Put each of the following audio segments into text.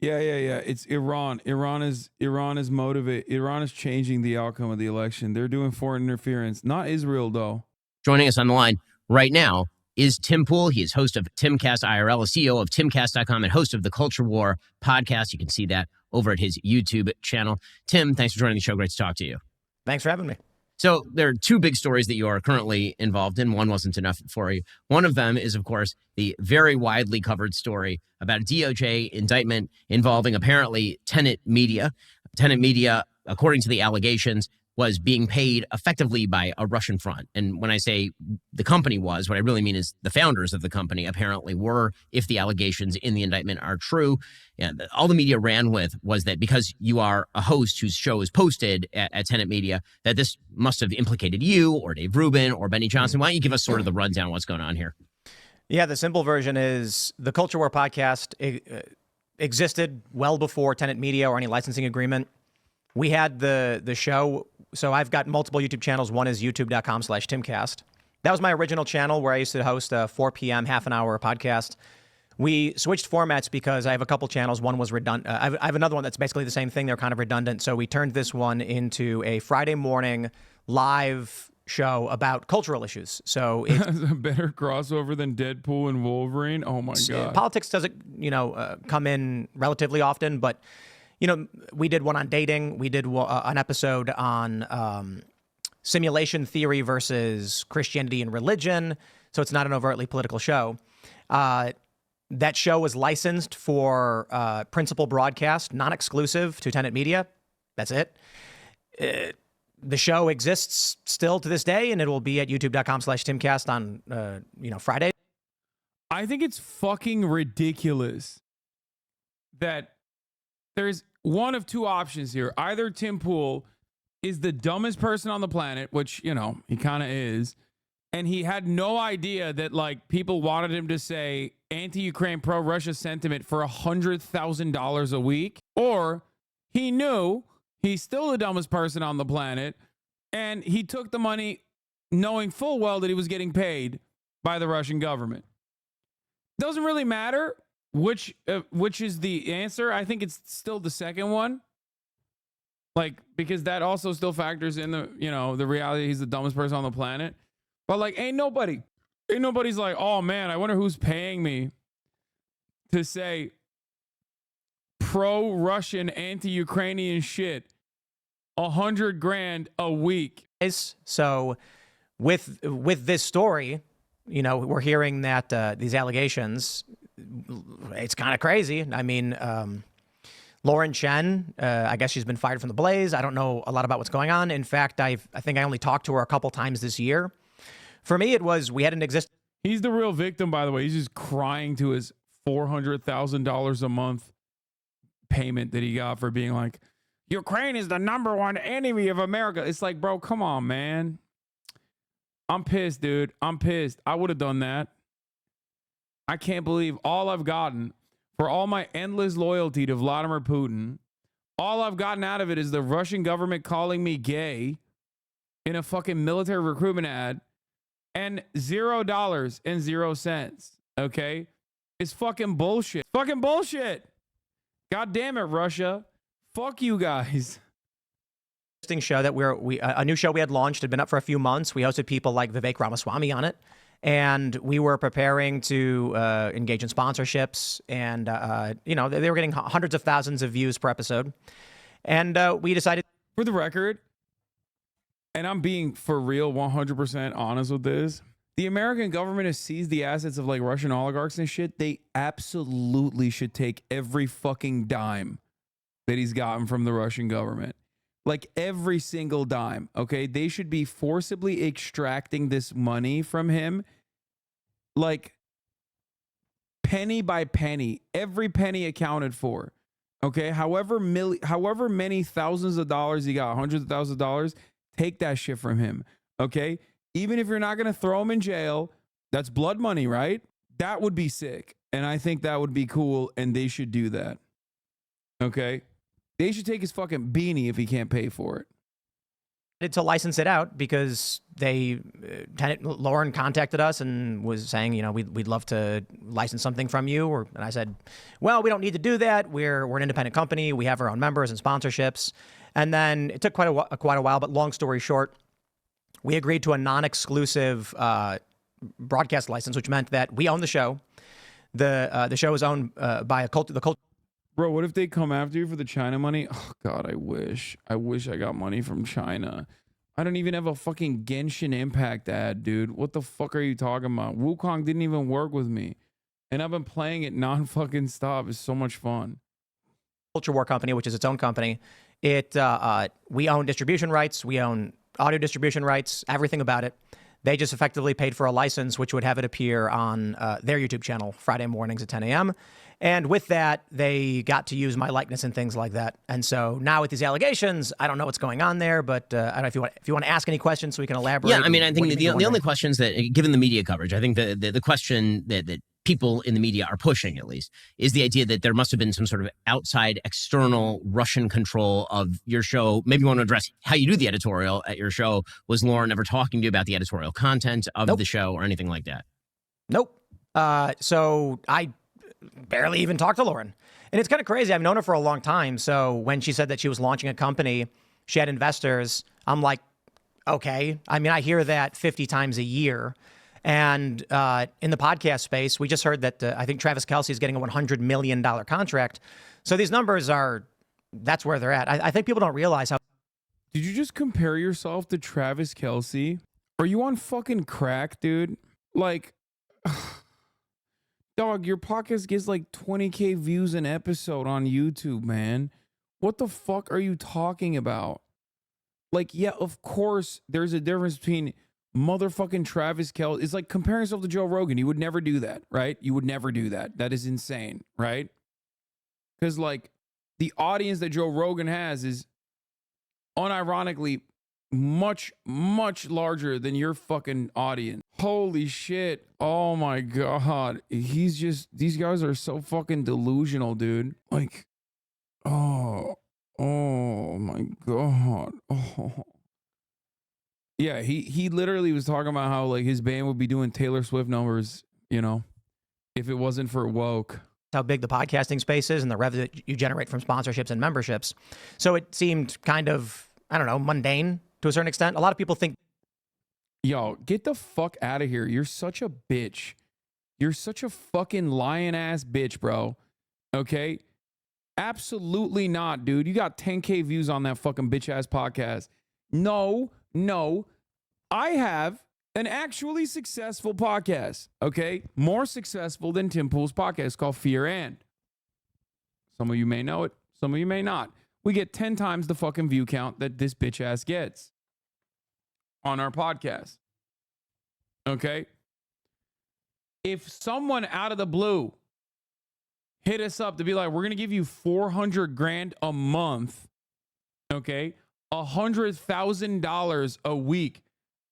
Yeah. It's Iran. Iran is motivated. Iran is changing the outcome of the election. They're doing foreign interference. Not Israel, though. Joining us on the line right now is Tim Pool. He is host of Timcast IRL, a CEO of timcast.com, and host of the Culture War podcast. You can see that over at his YouTube channel. Tim, thanks for joining the show. Great to talk to you. Thanks for having me. So there are two big stories that you are currently involved in. One wasn't enough for you. One of them is, of course, the very widely covered story about a DOJ indictment involving apparently Tenet Media. Tenet Media, according to the allegations, was being paid effectively by a Russian front. And when I say the company was, what I really mean is the founders of the company apparently were, if the allegations in the indictment are true. All the media ran with was that because you are a host whose show is posted at Tenet Media, that this must have implicated you or Dave Rubin or Benny Johnson. Why don't you give us sort of the rundown of what's going on here? Yeah, the simple version is the Culture War podcast existed well before Tenet Media or any licensing agreement. We had the show. So I've got multiple YouTube channels. One is youtube.com/Timcast. That was my original channel where I used to host a 4 p.m., half an hour podcast. We switched formats because I have a couple channels. One was redundant. I have another one that's basically the same thing. They're kind of redundant. So we turned this one into a Friday morning live show about cultural issues. So it's a better crossover than Deadpool and Wolverine. Oh my God. Politics doesn't, come in relatively often, but we did one on dating. We did an episode on simulation theory versus Christianity and religion. So it's not an overtly political show. That show was licensed for principal broadcast, non-exclusive to Tenet Media. That's it. The show exists still to this day, and it will be at youtube.com/Timcast on Friday. I think it's fucking ridiculous that there's one of two options here. Either Tim Pool is the dumbest person on the planet, which, he kind of is, and he had no idea that, people wanted him to say anti-Ukraine, pro-Russia sentiment for $100,000 a week, or he knew he's still the dumbest person on the planet, and he took the money knowing full well that he was getting paid by the Russian government. Doesn't really matter which is the answer. I think it's still the second one. Because that also still factors in the reality he's the dumbest person on the planet. But ain't nobody's like, oh man, I wonder who's paying me to say pro-Russian, anti-Ukrainian shit. $100,000 a week. So with this story, we're hearing that these allegations, it's kind of crazy. I mean, Lauren Chen, I guess she's been fired from the Blaze. I don't know a lot about what's going on. In fact, I think I only talked to her a couple times this year. For me, it was we had an existing. He's the real victim, by the way. He's just crying to his $400,000 a month payment that he got for being like, Ukraine is the number one enemy of America. It's like, bro, come on, man. I'm pissed, dude. I'm pissed. I would have done that. I can't believe all I've gotten for all my endless loyalty to Vladimir Putin. All I've gotten out of it is the Russian government calling me gay in a fucking military recruitment ad and $0.00. Okay? It's fucking bullshit. Fucking bullshit. God damn it, Russia. Fuck you guys. Show that a new show we had launched had been up for a few months. We hosted people like Vivek Ramaswamy on it, and we were preparing to engage in sponsorships, and they were getting hundreds of thousands of views per episode, and we decided, for the record, and I'm being for real 100% honest with this, the American government has seized the assets of Russian oligarchs and shit. They absolutely should take every fucking dime that he's gotten from the Russian government. Every single dime, okay? They should be forcibly extracting this money from him, penny by penny, every penny accounted for, okay? However many thousands of dollars he got, hundreds of thousands of dollars, take that shit from him, okay? Even if you're not going to throw him in jail, that's blood money, right? That would be sick, and I think that would be cool, and they should do that, okay? They should take his fucking beanie if he can't pay for it. to license it out because Lauren contacted us and was saying, we'd love to license something from you. And I said, well, we don't need to do that. We're an independent company. We have our own members and sponsorships. And then it took quite a while, but long story short, we agreed to a non-exclusive broadcast license, which meant that we own the show. The show is owned by the cult. Bro, what if they come after you for the China money? Oh, God, I wish I got money from China. I don't even have a fucking Genshin Impact ad, dude. What the fuck are you talking about? Wukong didn't even work with me. And I've been playing it non-fucking stop. It's so much fun. Culture War Company, which is its own company. We own distribution rights. We own audio distribution rights, everything about it. They just effectively paid for a license, which would have it appear on their YouTube channel Friday mornings at 10 a.m. And with that, they got to use my likeness and things like that. And so now with these allegations, I don't know what's going on there, but I don't know if you want to ask any questions so we can elaborate. Yeah, I mean, I think the only questions that, given the media coverage, I think the question that people in the media are pushing, at least, is the idea that there must have been some sort of outside external Russian control of your show. Maybe you want to address how you do the editorial at your show. Was Lauren ever talking to you about the editorial content of the show or anything like that? Nope. So I barely even talked to Lauren. And it's kind of crazy. I've known her for a long time. So when she said that she was launching a company, she had investors, I'm like, okay. I mean, I hear that 50 times a year. And in the podcast space, we just heard that I think Travis Kelce is getting a $100 million contract. So these numbers that's where they're at. I think people don't realize how. Did you just compare yourself to Travis Kelce? Are you on fucking crack, dude? Like, dog, your podcast gets like 20K views an episode on YouTube, man. What the fuck are you talking about? Like, yeah, of course, there's a difference between motherfucking Travis Kelce. It's like comparing yourself to Joe Rogan. You would never do that, right? You would never do that. That is insane, right? Because, like, the audience that Joe Rogan has is unironically much, much larger than your fucking audience. Holy shit. Oh my God. These guys are so fucking delusional, dude. Like, oh my God. Oh. Yeah, he literally was talking about how like his band would be doing Taylor Swift numbers, if it wasn't for woke. How big the podcasting space is and the revenue that you generate from sponsorships and memberships. So it seemed kind of, I don't know, mundane to a certain extent. A lot of people think, yo, get the fuck out of here. You're such a bitch. You're such a fucking lion ass bitch, bro. Okay? Absolutely not, dude. You got 10K views on that fucking bitch ass podcast. No. I have an actually successful podcast, okay? More successful than Tim Pool's podcast called Fear And. Some of you may know it. Some of you may not. We get 10 times the fucking view count that this bitch ass gets on our podcast. Okay? If someone out of the blue hit us up to be like, we're going to give you $400,000 a month, okay? $100,000 a week,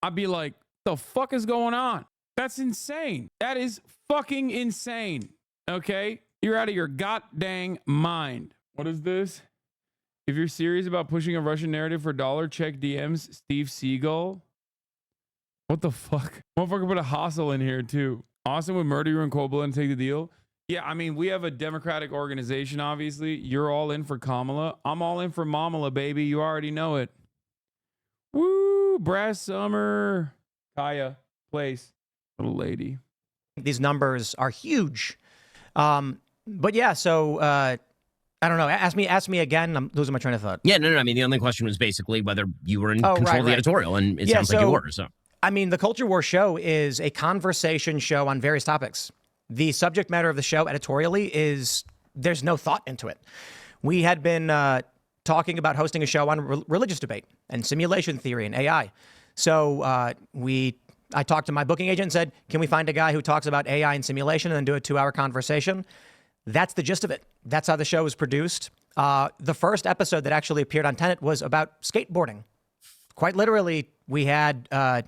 I'd be like, the fuck is going on? That's insane. That is fucking insane. Okay? You're out of your goddamn mind. What is this? If you're serious about pushing a Russian narrative for $1, check DMs Steve Seagal. What the fuck? Motherfucker put a hustle in here too. Austin would murder you and Cold Blood and take the deal. Yeah, I mean, we have a democratic organization, obviously. You're all in for Kamala. I'm all in for Mamala, baby. You already know it. Woo, Brass Summer. Kaya, place. Little lady. these numbers are huge. But yeah, so I don't know. Ask me again. I'm losing my train of thought. Yeah, no. I mean, the only question was basically whether you were in control of the editorial, and it sounds like you were. So, I mean, the Culture War show is a conversation show on various topics. The subject matter of the show editorially is there's no thought into it. We had been talking about hosting a show on religious debate and simulation theory and AI. So I talked to my booking agent and said, can we find a guy who talks about AI and simulation and then do a 2-hour conversation? That's the gist of it. That's how the show was produced. The first episode that actually appeared on Tenet was about skateboarding. Quite literally, we had a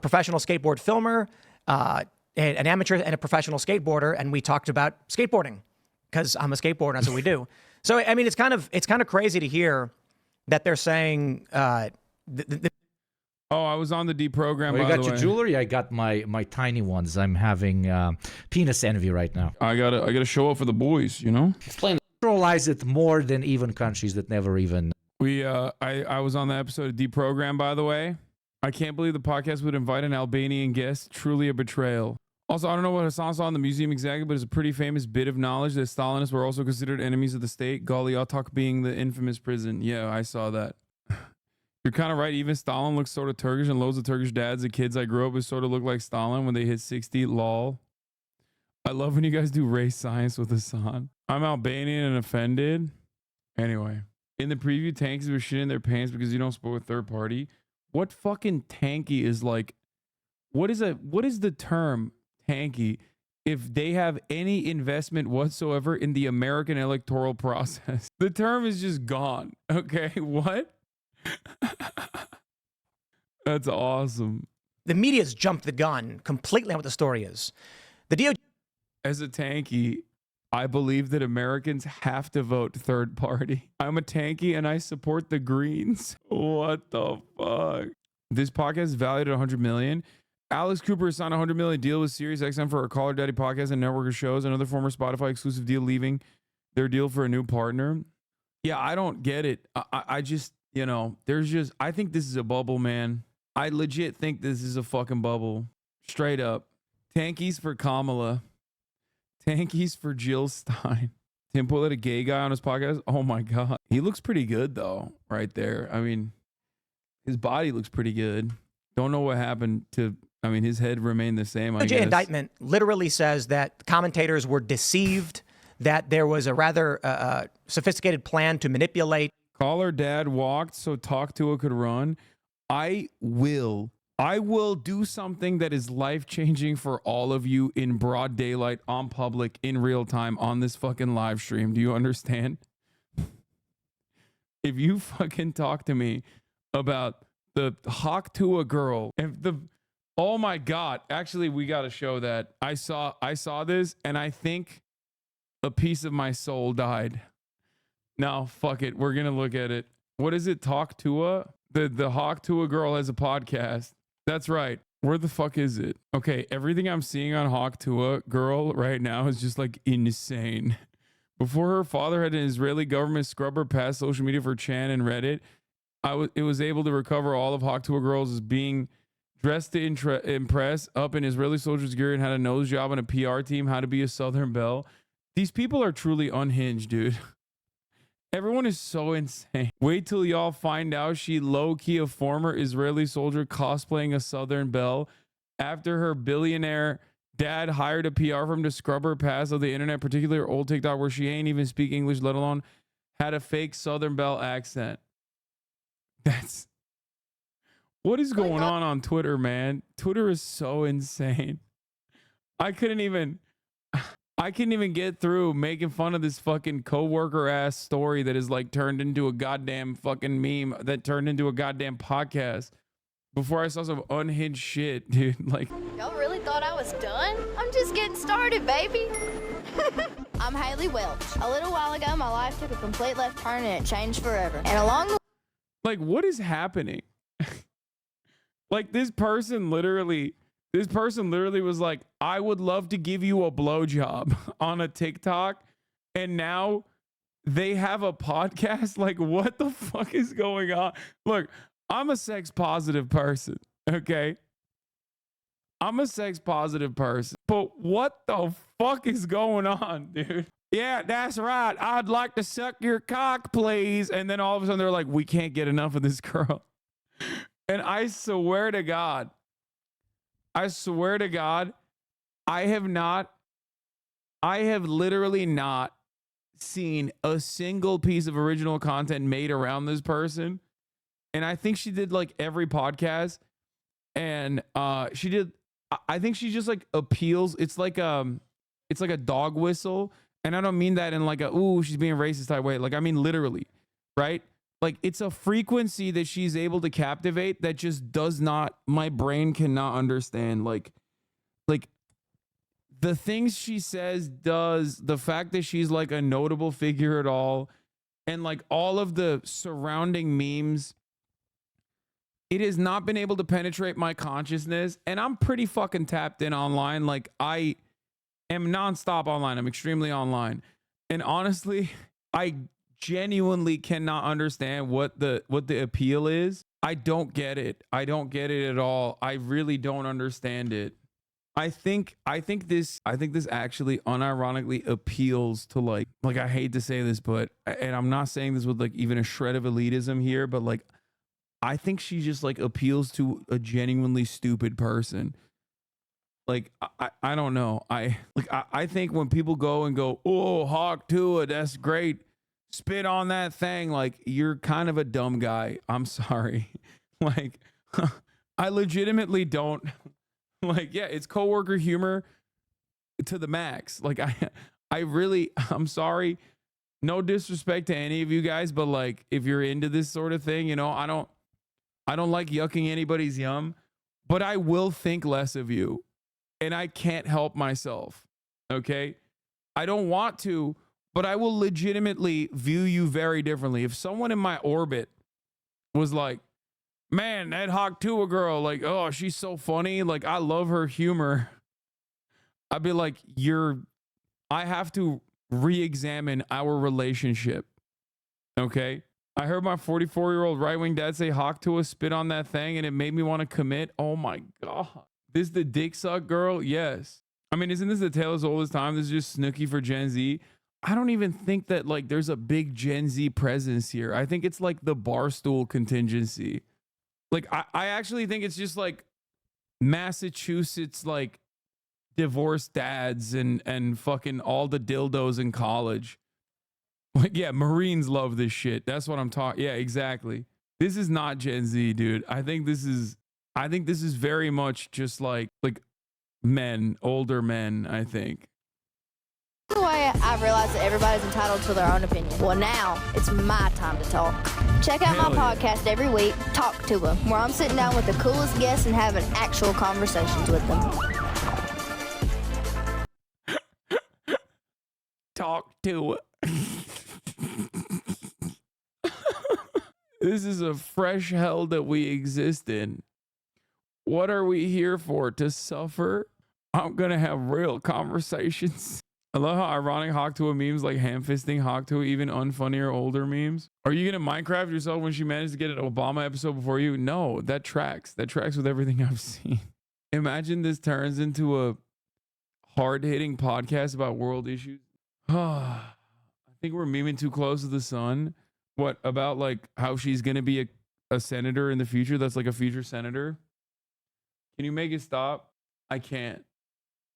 professional skateboard filmer, an amateur and a professional skateboarder, and we talked about skateboarding because I'm a skateboarder. That's what we do. So, I mean, it's kind of crazy to hear that they're saying Oh, I was on the deprogram. Oh, you by got the your way. jewelry? I got my tiny ones. I'm having penis envy right now. I gotta show up for the boys. You know. Explain. Neutralize it more than even countries that never even. I was on the episode of Deprogram, by the way. I can't believe the podcast would invite an Albanian guest. Truly a betrayal. Also, I don't know what Hasan saw in the museum exactly, but it's a pretty famous bit of knowledge that Stalinists were also considered enemies of the state. Galyatok being the infamous prison. Yeah, I saw that. You're kind of right. Even Stalin looks sort of Turkish, and loads of Turkish dads. The kids I grew up with sort of look like Stalin when they hit 60. Lol. I love when you guys do race science with Hasan. I'm Albanian and offended. Anyway, in the preview, tankies were shitting their pants because you don't support a third party. What fucking tanky is like? What is the term tanky if they have any investment whatsoever in the American electoral process? The term is just gone. Okay, what? That's awesome. The media's jumped the gun completely on what the story is. The DOJ. As a tanky, I believe that Americans have to vote third party. I'm a tanky and I support the Greens. What the fuck? This podcast is valued at 100 million. Alice Cooper signed a $100 million deal with SiriusXM for her Call Her Daddy podcast and network of shows. Another former Spotify exclusive deal leaving their deal for a new partner. Yeah, I don't get it. I just, you know, I think this is a bubble, man. I legit think this is a fucking bubble. Straight up. Tankies for Kamala. Tankies for Jill Stein. Tim Pool had a gay guy on his podcast. Oh my God. He looks pretty good though, right there. I mean, his body looks pretty good. Don't know what happened to, I mean, his head remained the same, I DOJ guess. indictment literally says that commentators were deceived, that there was a rather sophisticated plan to manipulate. Call her dad walked so Talk to Her could run. I will do something that is life-changing for all of you in broad daylight, on public, in real time, on this fucking live stream. Do you understand? If you fucking talk to me about the Hawk to a girl, oh my God, actually, we got to show that. I saw this and I think a piece of my soul died. No, fuck it. We're going to look at it. What is it? Talk to a? The Hawk to a girl has a podcast. That's right. Where the fuck is it? Okay, everything I'm seeing on Hawk Tua Girl right now is just like insane. Before her father had an Israeli government scrubber past social media for Chan and Reddit, it was able to recover all of Hawk Tua Girls as being dressed to impress, up in Israeli soldiers' gear, and had a nose job on a PR team, how to be a Southern Belle. These people are truly unhinged, dude. Everyone is so insane. Wait till y'all find out she low-key a former Israeli soldier cosplaying a Southern Belle after her billionaire dad hired a PR firm to scrub her past of the internet, particularly old TikTok where she ain't even speak English, let alone had a fake Southern Belle accent. That's... What is going on Twitter, man? Twitter is so insane. I couldn't even get through making fun of this fucking coworker ass story that is like turned into a goddamn fucking meme that turned into a goddamn podcast before I saw some unhinged shit, dude. Like, Y'all really thought I was done? I'm just getting started, baby. I'm Haley Welch. A little while ago, my life took a complete left turn and it changed forever. And along the like, what is happening? Like, this person literally was like, I would love to give you a blowjob on a TikTok. And now they have a podcast. Like, what the fuck is going on? Look, I'm a sex positive person. Okay. I'm a sex positive person. But what the fuck is going on, dude? Yeah, that's right. I'd like to suck your cock, please. And then all of a sudden they're like, we can't get enough of this girl. And I swear to God, I have literally not seen a single piece of original content made around this person. And I think she did like every podcast. And I think she just like appeals. It's like a dog whistle. And I don't mean that in like a, ooh, she's being racist type way. Like, I mean, literally, right? Like, it's a frequency that she's able to captivate that just does not, my brain cannot understand. Like the things she says, does, the fact that she's like a notable figure at all, and like all of the surrounding memes. it has not been able to penetrate my consciousness, and I'm pretty fucking tapped in online. Like, I am nonstop online. I'm extremely online. And honestly, I genuinely cannot understand what the appeal is. I don't get it. I don't get it at all. I really don't understand it. I think this actually unironically appeals to like I hate to say this, but, and I'm not saying this with like even a shred of elitism here, but like I think she just like appeals to a genuinely stupid person. Like I don't know. I think when people go and go, oh, Hawk Tua, that's great, spit on that thing, like you're kind of a dumb guy. I'm sorry. Like I legitimately don't. Like, yeah, it's coworker humor to the max. Like I'm sorry. No disrespect to any of you guys, but like if you're into this sort of thing, you know, I don't like yucking anybody's yum, but I will think less of you. And I can't help myself. Okay? I don't want to, but I will legitimately view you very differently. If someone in my orbit was like, man, that Hawk Tua girl, like, oh, she's so funny. Like, I love her humor. I'd be like, I have to re-examine our relationship. Okay? I heard my 44-year-old right-wing dad say Hawk Tua spit on that thing and it made me want to commit. Oh my God. This the dick suck girl? Yes. I mean, isn't this the tale as old as time? This is just Snooki for Gen Z. I don't even think that like there's a big Gen Z presence here. I think it's like the Barstool contingency. Like, I actually think it's just like Massachusetts, like divorced dads and fucking all the dildos in college. Like, yeah, Marines love this shit. That's what I'm talking. Yeah, exactly. This is not Gen Z, dude. I think this is very much just like men, older men, I think. The way I've realized that everybody's entitled to their own opinion. Well, now it's my time to talk. Check out Hell my yeah. podcast every week, Talk to Them, where I'm sitting down with the coolest guests and having actual conversations with them. Talk to it. This is a fresh hell that we exist in. What are we here for? To suffer? I'm gonna have real conversations. I love how ironic Hawk Tua memes like ham-fisting Hawk Tua, even unfunnier older memes. Are you gonna Minecraft yourself when she managed to get an Obama episode before you? No, that tracks. That tracks with everything I've seen. Imagine this turns into a hard-hitting podcast about world issues. I think we're memeing too close to the sun. What about like how she's gonna be a senator in the future? That's like a future senator. Can you make it stop? I can't.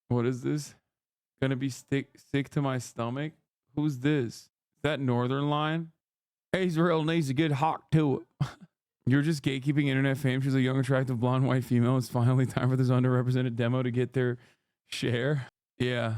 What is this? Gonna be sick to my stomach? Who's this? Is that Northern Line? Israel needs to get Hawk to it. You're just gatekeeping internet fame. She's a young, attractive, blonde, white female. It's finally time for this underrepresented demo to get their share. Yeah.